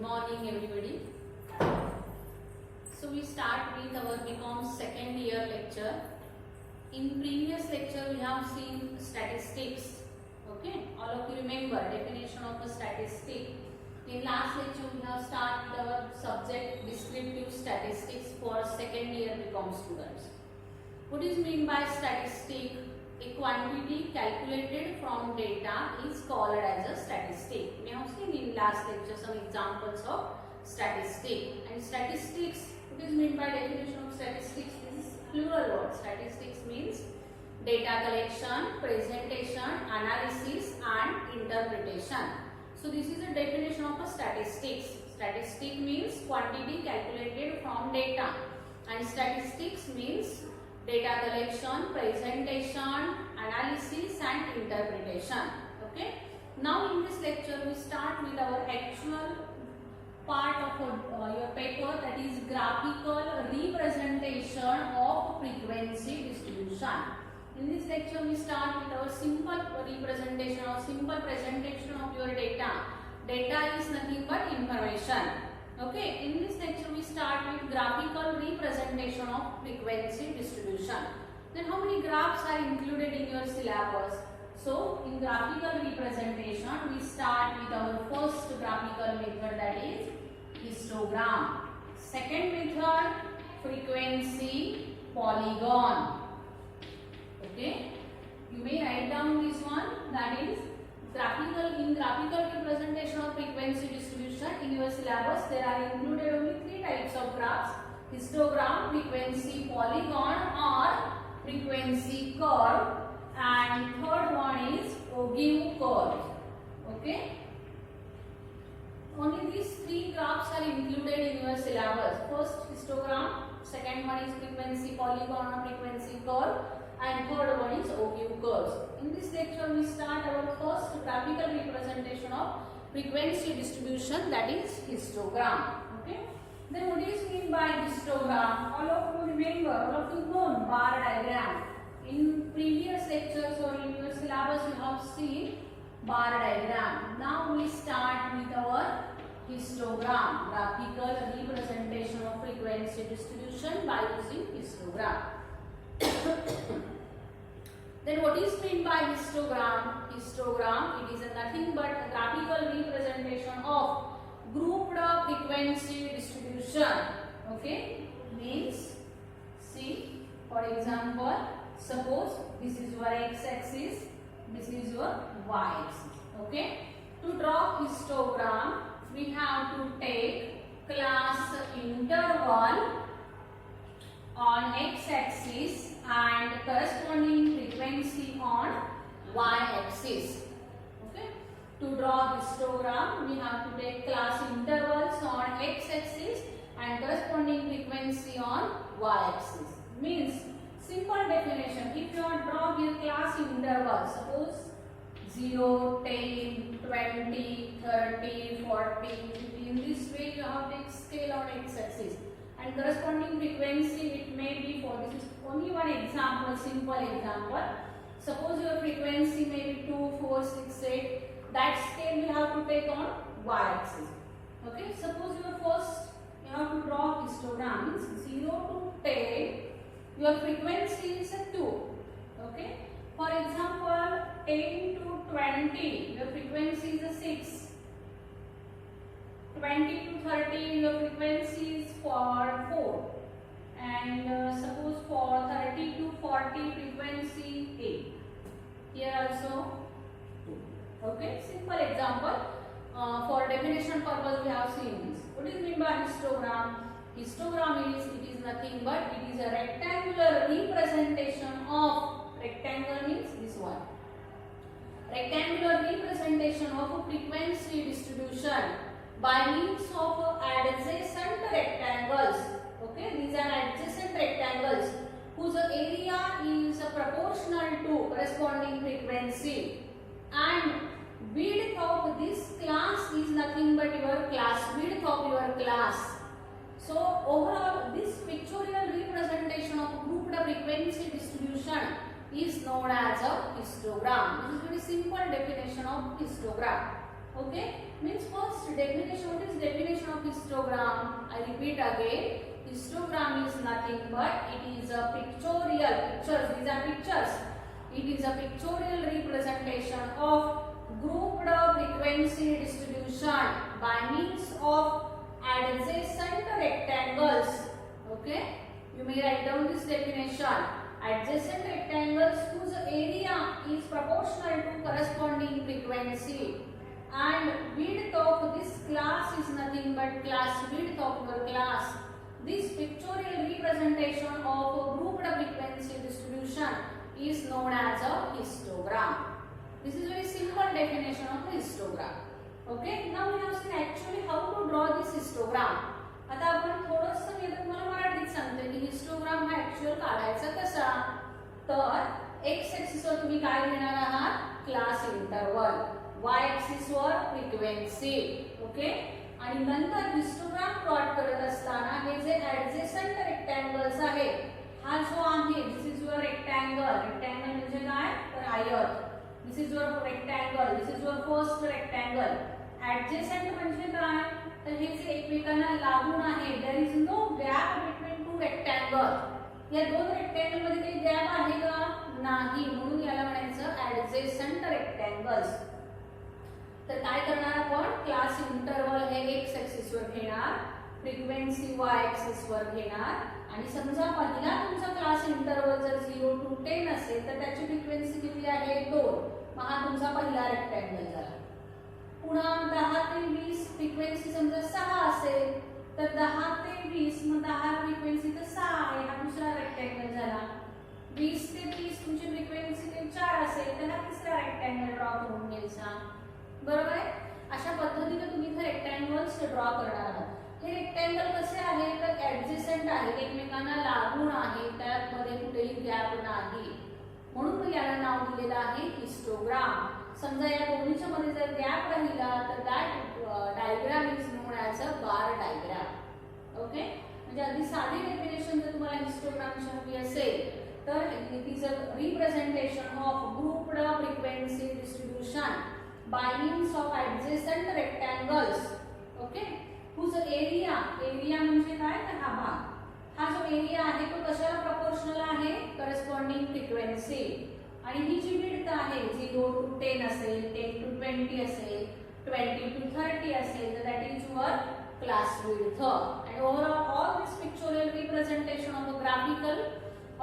morning everybody. So we start with our BCom second year lecture. In previous lecture we have seen statistics. Okay, all of you remember definition of a statistic. In last lecture we have started our subject descriptive statistics for second year BCom students. What is mean by statistic? A quantity calculated from data is called as a statistic. We have seen in last lecture some examples of statistic. And statistics, what is meant by definition of statistics? This is plural word. Statistics means data collection, presentation, analysis and interpretation. So this is a definition of a statistics. Statistic means quantity calculated from data, and statistics means data collection, presentation, analysis and interpretation. Okay. Now in this lecture we start with our actual part of your paper, that is graphical representation of frequency distribution. In this lecture we start with our simple representation or simple presentation of your data. Data is nothing but information. Okay, in this lecture we start with graphical representation of frequency distribution. Then how many graphs are included in your syllabus? So in graphical representation we start with our first graphical method, that is histogram. Second method, frequency polygon. Okay, you may write down this one, that is graphical representation of frequency distribution. In your syllabus there are included only three types of graphs: histogram, frequency polygon or frequency curve, and third one is Ogilvy curve. Okay, only these three graphs are included in your syllabus. First histogram, second one is frequency polygon or frequency curve, and third one is Ogilvy curves. In this lecture we start our first graphical representation of frequency distribution, that is histogram. Okay. Then what is mean by histogram? All of you remember, all of you know bar diagram. In previous lectures or in your syllabus you have seen bar diagram. Now we start with our histogram, graphical representation of frequency distribution by using histogram. Then what is meant by histogram? Histogram, it is nothing but a graphical representation of grouped frequency distribution. Okay, means see, for example, suppose this is your x-axis, this is your y-axis. Okay, to draw histogram we have to take class interval on x-axis and corresponding frequency on y-axis. Okay, to draw histogram we have to take class intervals on x-axis and corresponding frequency on y-axis. Means simple definition, if you want to draw here class intervals, suppose 0, 10, 20, 30, 40, 50, in this way you have to take scale on x-axis. And corresponding frequency, it may be for, this is only one example, simple example. Suppose your frequency may be 2, 4, 6, 8. That scale we have to take on y-axis. Okay, suppose your first, you have to draw histogram, means 0 to 10, your frequency is a 2. Okay, for example, 10 to 20, your frequency is a 6. 20 to 30, your frequency is for 4, and suppose for 30 to 40 frequency 8. Here also 2. Okay, simple example. For definition purpose we have seen this. What is meant by histogram? Histogram is, it is nothing but it is a rectangular representation of, rectangle means this one, rectangular representation of a frequency distribution by means of adjacent rectangles. Okay, these are adjacent rectangles whose area is proportional to corresponding frequency, and width of this class is nothing but your class, width of your class. So overall this pictorial representation of grouped frequency distribution is known as a histogram. This is very simple definition of histogram. Okay, means first definition. What is definition of histogram? I repeat again. Histogram is nothing but it is a pictorial pictures. These are pictures. It is a pictorial representation of grouped frequency distribution by means of adjacent rectangles. Okay, you may write down this definition. Adjacent rectangles whose area is proportional to corresponding frequency, and width of this class is nothing but class width of your class. This pictorial representation of a grouped frequency distribution is known as a histogram. This is very simple definition of a histogram. Okay, now we have seen actually how to draw this histogram. आता आपण थोडंसं मी तुम्हाला मराठीत सांगते की histogram हा actual काढायचा कसा. तर एक्स ऍक्सिस वर तुम्ही काय घेणार आहात, क्लास इंटरवल, वाय ऍक्सिस वर फ्रिक्वेन्सी. ओके, आणि नंतर हिस्टोग्राम प्लॉट करत असताना हे जे ऍडजेसंट रेक्टँगल्स आहेत, हा जो आहे this is your rectangle. Rectangle म्हणजे काय, तर आयत. This is your rectangle, this is your first rectangle. Adjacent म्हणजे काय, तर हे जे एकमेकांना लागून आहे, there is no gap between two rectangle. या दोन रेक्टँगल मध्ये काही गॅप आहे का, नाही. म्हणून याला म्हणायचं ऍडजेसंट रेक्टँगल्स. तर काय करणार आपण, क्लास इंटरवल हे एक्स ऍक्सिस वर घेणार, फ्रिक्वेन्सी वाय ऍक्सिस वर घेणार. आणि समजा पहिला तुमचा क्लास इंटरवल जर 0 to 10 असेल तर त्याची फ्रिक्वेन्सी किती आहे, 2. मग हा तुमचा पहिला रेक्टँगल झाला. पुन्हा 10 ते 20 फ्रिक्वेन्सी समजा 6 असेल तर 10 ते 20 मग 10 फ्रिक्वेन्सी तर 6 आहे, हा दुसरा रेक्टँगल झाला. 20 ते 30 तुमची फ्रिक्वेन्सी ते 4 असेल तर हा तिसरा रेक्टँगल ड्रॉ करून घ्यायचा. बरोबर आहे. अशा पद्धतीने तुम्ही इथे रेक्टँगल्स ड्रॉ करणार आहात. हे रेक्टँगल कसे आहे, तर ऍडजेसंट आहेत, एकमेकांना लागून आहे, त्यामध्ये कुठेही गॅप नाही. म्हणून याला नाव दिलेलं आहे हिस्टोग्राम. समजा या दोन्हीच्या मध्ये जर गॅप राहिला तर that diagram is known as a bar diagram. Okay, म्हणजे अगदी साधी डेफिनेशन जर तुम्हाला हिस्टोग्रामची हवी असेल तर it is a representation of grouped frequency distribution by means of adjacent rectangles. Okay, whose area, area म्हणजे काय, तर हा भाग. हा जो एरिया आहे तो कशाला प्रपोर्शनल आहे, करस्पॉन्डिंग फ्रिक्वेन्सी. आणि ही जी विड्थ आहे 0 to 10 असेल, 10 to 20 असेल, 20 to 30 असेल, तर that is your class width. And overall all this pictorial representation of a graphical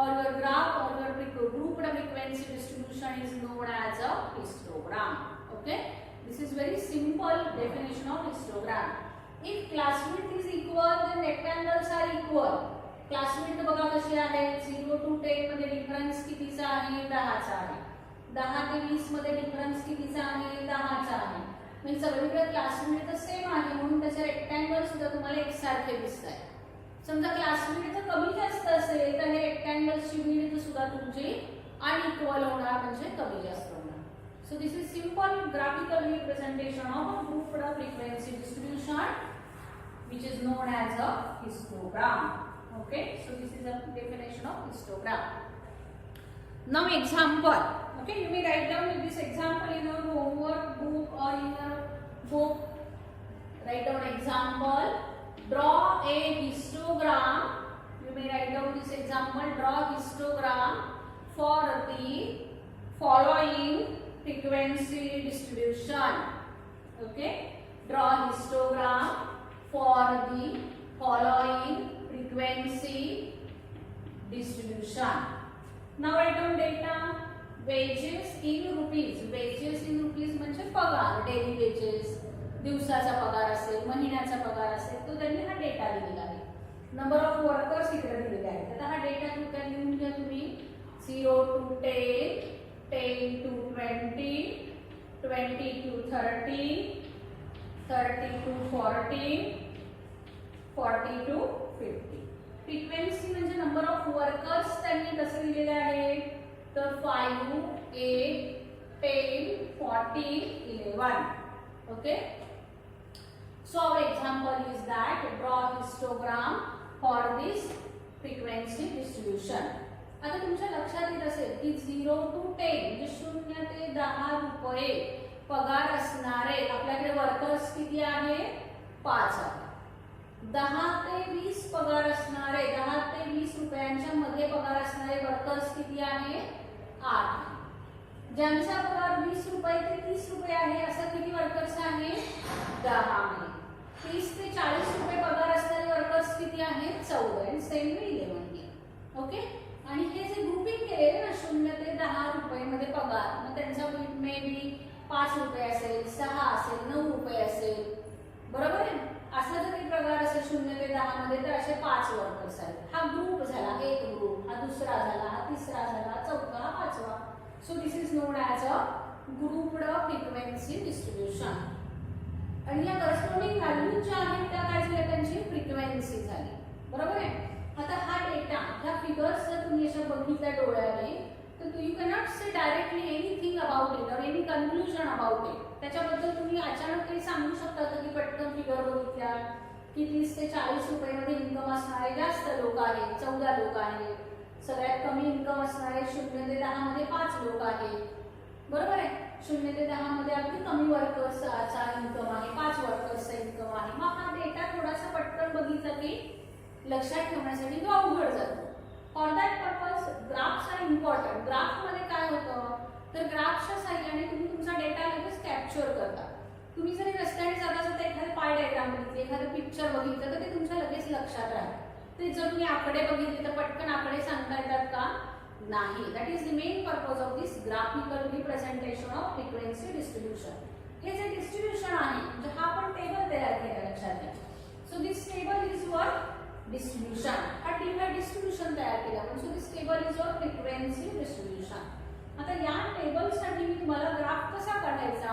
or your graph or your grouped frequency distribution is known as a histogram. Okay, this is very simple definition of histogram. If class width is equal then rectangles are equal. Class width बघा कशी आहे, 0 to 10 मध्ये difference कितीचा आहे, 10 चा आहे. 10 ते 20 मध्ये डिफरन्स कितीचा आहे, 10 चा आहे. म्हणजे सगळीकडे क्लास विड्थ सेम आहे, म्हणून त्याचे रेक्टँगल सुद्धा तुम्हाला एकसारखे दिसतात. समजा क्लास विड्थ कमी जास्त असेल तर हे रेक्टँगल्सची विड्थ सुद्धा तुमची अनइक्वल होणार, म्हणजे कमी जास्त होणार. So this is simple graphical representation of a grouped frequency distribution which is known as a histogram. Okay, so this is a definition of histogram. Now example. Okay, you may write down this example in your homework book or in your book. Write down example. Draw a histogram. You may write down this example. Draw histogram for the following frequency distribution. Okay, draw histogram for the following frequency distribution. Now write down data. Wages in rupees. Wages in rupees म्हणजे पगार, daily wages. दिवसाचा पगार असेल, महिन्याचा पगार असेल, तो त्यांनी हा डेटा दिलेला आहे. नंबर ऑफ वर्कर्स इकडे दिलेले आहेत. आता हा डेटा तुम्ही लिहून घ्या तुम्ही. 0 to 10, 10 to 20, 20 to 30, 30 to 40, 40 to 50. Frequency म्हणजे नंबर ऑफ वर्कर्स त्यांनी कसं दिलेले आहे, तर 5, 8, 10, 40, 11. Okay, so our example is that draw histogram for this frequency distribution. आता तुमच्या लक्षात येत असेल की 0 to 10 म्हणजे 0 ते 10 रुपये पगार असणारे आपल्याकडे वर्कर्स किती आहे 5 आहे. 10 ते 20 पगार असणारे 10 ते 20 रुपयांच्या मध्ये पगार असणारे वर्कर्स किती आहे 8. ज्यांचा पगार 20 रुपये ते 30 रुपये आहे असं किती वर्कर्स आहे 10 आहे. 30 ते 40 रुपये पगार असणारे वर्कर्स किती आहेत 14 आणि सेम 11. ओके. आणि हे जे ग्रुपिंग केलेले ना 0 ते 10 रुपये मध्ये पगार, मग त्यांचा मे बी 5 रुपये असेल, 6 असेल, 9 रुपये असेल, बरोबर आहे. असा जर एक पगार असेल 0 ते 10 मध्ये तर असे 5 वर्कर्स आहेत. हा ग्रुप झाला, एक ग्रुप, हा दुसरा झाला, हा तिसरा झाला, चौथा, हा पाचवा. So this is known as a grouped frequency distribution. आणि या करस्पॉन्डिंग व्हॅल्यू ज्या आहेत त्या काय झाल्या त्यांची फ्रिक्वेन्सी झाली, बरोबर आहे. आता हा डेटा, ह्या फिगर्स जर तुम्ही अशा बघितल्या डोळ्याने तर यू कॅनॉट से डायरेक्टली एनीथिंग अबाउट इट और एनी कन्क्लुजन अबाउट इट. त्याच्याबद्दल तुम्ही अचानक काही सांगू शकता का की पटकन फिगर बघितल्या की 30 ते 40 रुपयामध्ये इन्कम असणारे जास्त लोक आहेत 14 लोक आहेत, सगळ्यात कमी इन्कम असणारे 0 ते 10 मध्ये 5 लोक आहेत, बरोबर आहे. 0 ते 10 मध्ये अगदी कमी वर्कर्सचा इन्कम आहे, 5 वर्कर्सचा इन्कम आहे. मग हा डेटा थोडासा पटकन बघितला की लक्षात ठेवण्यासाठी तो अवघड जातो. For that purpose graphs are important. Graph मध्ये काय होतं तर ग्राफच्या साहाय्याने तुम्ही तुमचा डेटा लगेच कॅप्चर करता. तुम्ही जरी रस्त्याने जाता जाता एखादं पाय डायग्राम बघितले, एखादं पिक्चर बघितलं तर ते तुमच्या लगेच लक्षात राहील. ते जर तुम्ही आकडे बघितले तर पटकन आकडे सांगता येतात का नाही. That is the main purpose of this graphical representation of frequency distribution. हे जे डिस्ट्रीब्युशन आहे म्हणजे हा आपण टेबल तयार केला लक्षात घ्या. So this table is your distribution. हा डिस्ट्रीब्युशन तयार केला पण so this table is your frequency distribution. आता या टेबलसाठी मी तुम्हाला ग्राफ कसा काढायचा,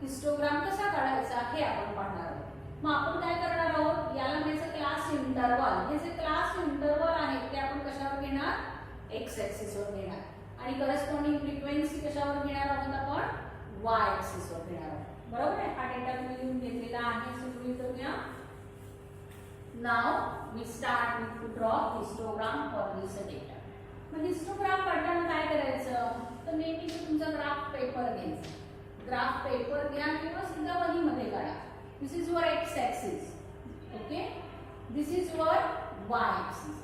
हिस्टोग्राम कसा काढायचा हे आपण पाहणार आहोत. मग आपण काय करणार आहोत, याला म्हणायचं क्लास इंटरवल. हे जे क्लास इंटरवल आहे ते आपण कशावर घेणार एक्स ऍक्सिस वर घेणार आणि करस्पॉन्डिंग फ्रिक्वेन्सी कशावर घेणार आहोत आपण वाय ऍक्सिस वर घेणार आहोत, बरोबर आहे. हा डेटा तुम्ही लिहून घेतलेला आहे सुरू करूया. Now we start to draw histogram for this data. मग हिस्टोग्राम काढताना काय करायचं तर नेहमी तुमचा ग्राफ पेपर घ्यायचा. ग्राफ पेपर घ्या किंवा सुद्धा वहीमध्ये काढा. This is your X axis, okay. This is your Y axis.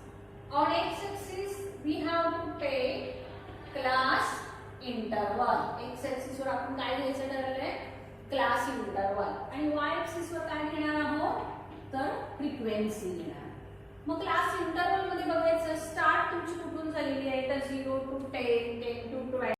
On X axis we have to take class interval. X axis वर आपण काय घ्यायचं ठरवलंय क्लास इंटरवल आणि वाय ऍक्सिस वर काय घेणार आहोत तर फ्रिक्वेन्सी घेणार. मग क्लास इंटरवल मध्ये बघायचं स्टार्ट तुमची कुठून झालेली आहे तर 0 to 10, 10 to 20.